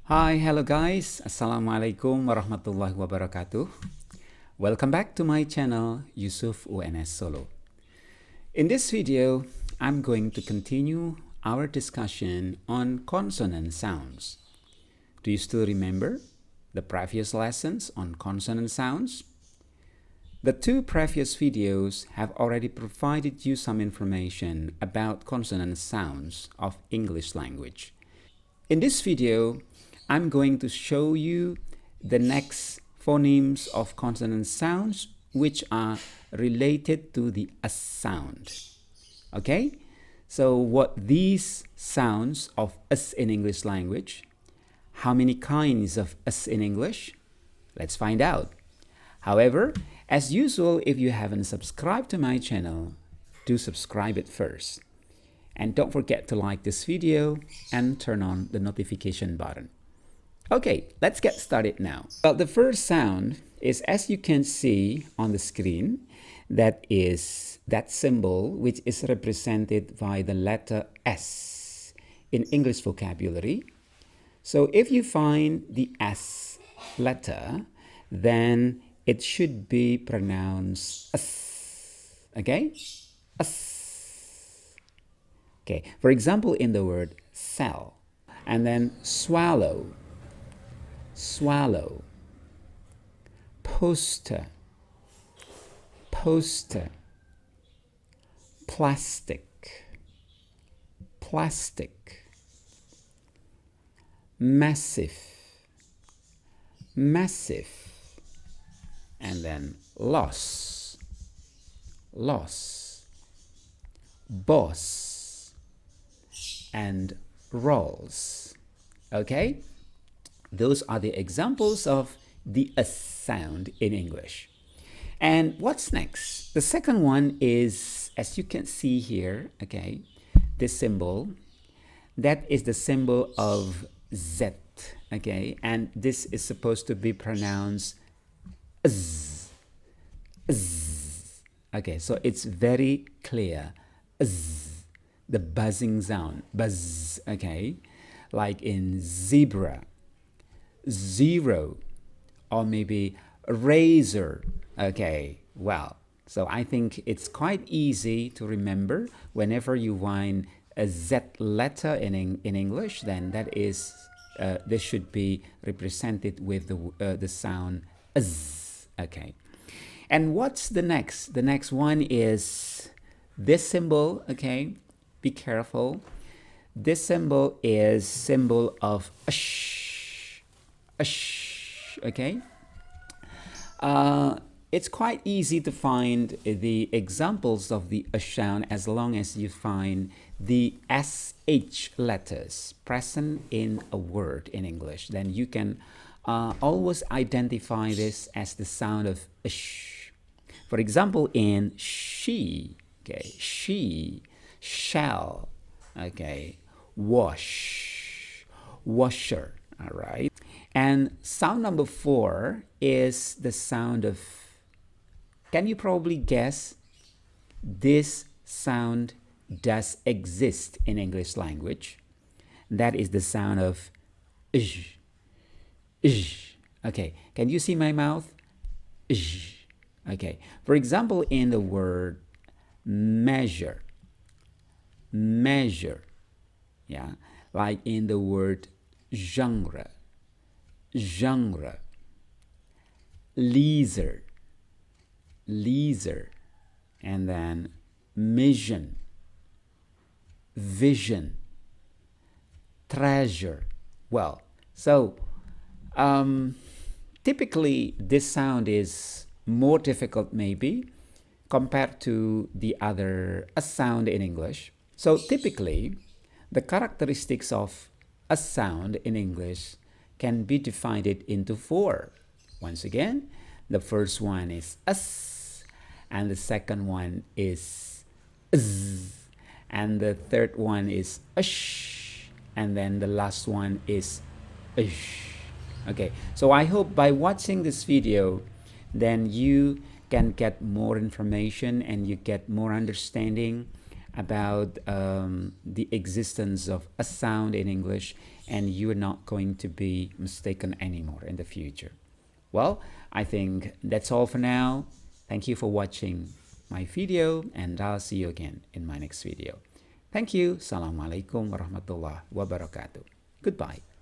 Hi, hello guys. Assalamualaikum warahmatullahi wabarakatuh. Welcome back to my channel, Yusuf UNS Solo. In this video, I'm going to continue our discussion on consonant sounds. Do you still remember the previous lessons on consonant sounds? The two previous videos have already provided you some information about consonant sounds of English language. In this video, I'm going to show you the next phonemes of consonant sounds which are related to the S sound. Okay? So what these sounds of S in English language? How many kinds of S in English? Let's find out. However, as usual, if you haven't subscribed to my channel, do subscribe it first. And don't forget to like this video and turn on the notification button. Okay, let's get started now. Well, the first sound is, as you can see on the screen, that is that symbol which is represented by the letter S in English vocabulary. So if you find the S letter, then it should be pronounced S. Okay? S. Okay, for example, in the word sell, and then swallow, swallow, poster, poster, plastic, plastic, massive, massive, and then loss, loss, boss, and rolls. Okay? Those are the examples of the S sound in English. And what's next? The second one is, as you can see here, okay, this symbol, that is the symbol of Z, okay, and this is supposed to be pronounced Z, Z. Okay, so it's very clear, Z, the buzzing sound, buzz, okay, like in zebra, zero, or maybe razor. Okay, well, so I think it's quite easy to remember whenever you find a Z letter in English, then that is this should be represented with the sound Z. Okay, and what's the next? The next one is this symbol. Okay, be careful. This symbol is symbol of sh. Okay, it's quite easy to find the examples of the sound as long as you find the sh letters present in a word in English. Then you can always identify this as the sound of sh. For example, in she, okay, she, shall, okay, wash, washer. All right. And sound number 4 is the sound of, can you probably guess? This sound does exist in English language. That is the sound of j. Okay, can you see my mouth? J. Okay, for example, in the word measure, measure, yeah, like in the word genre, genre, leisure, leisure, and then mission, vision, treasure. Well, so typically this sound is more difficult maybe compared to the other sound in English. So typically the characteristics of a sound in English can be divided into 4. Once again, the first one is S, and the second one is Z, and the third one is sh, and then the last one is sh. Okay, so I hope by watching this video, then you can get more information and you get more understanding about the existence of a sound in English, and you're not going to be mistaken anymore in the future. Well, I think that's all for now. Thank you for watching my video, and I'll see you again in my next video. Thank you. Assalamualaikum warahmatullahi wabarakatuh. Goodbye.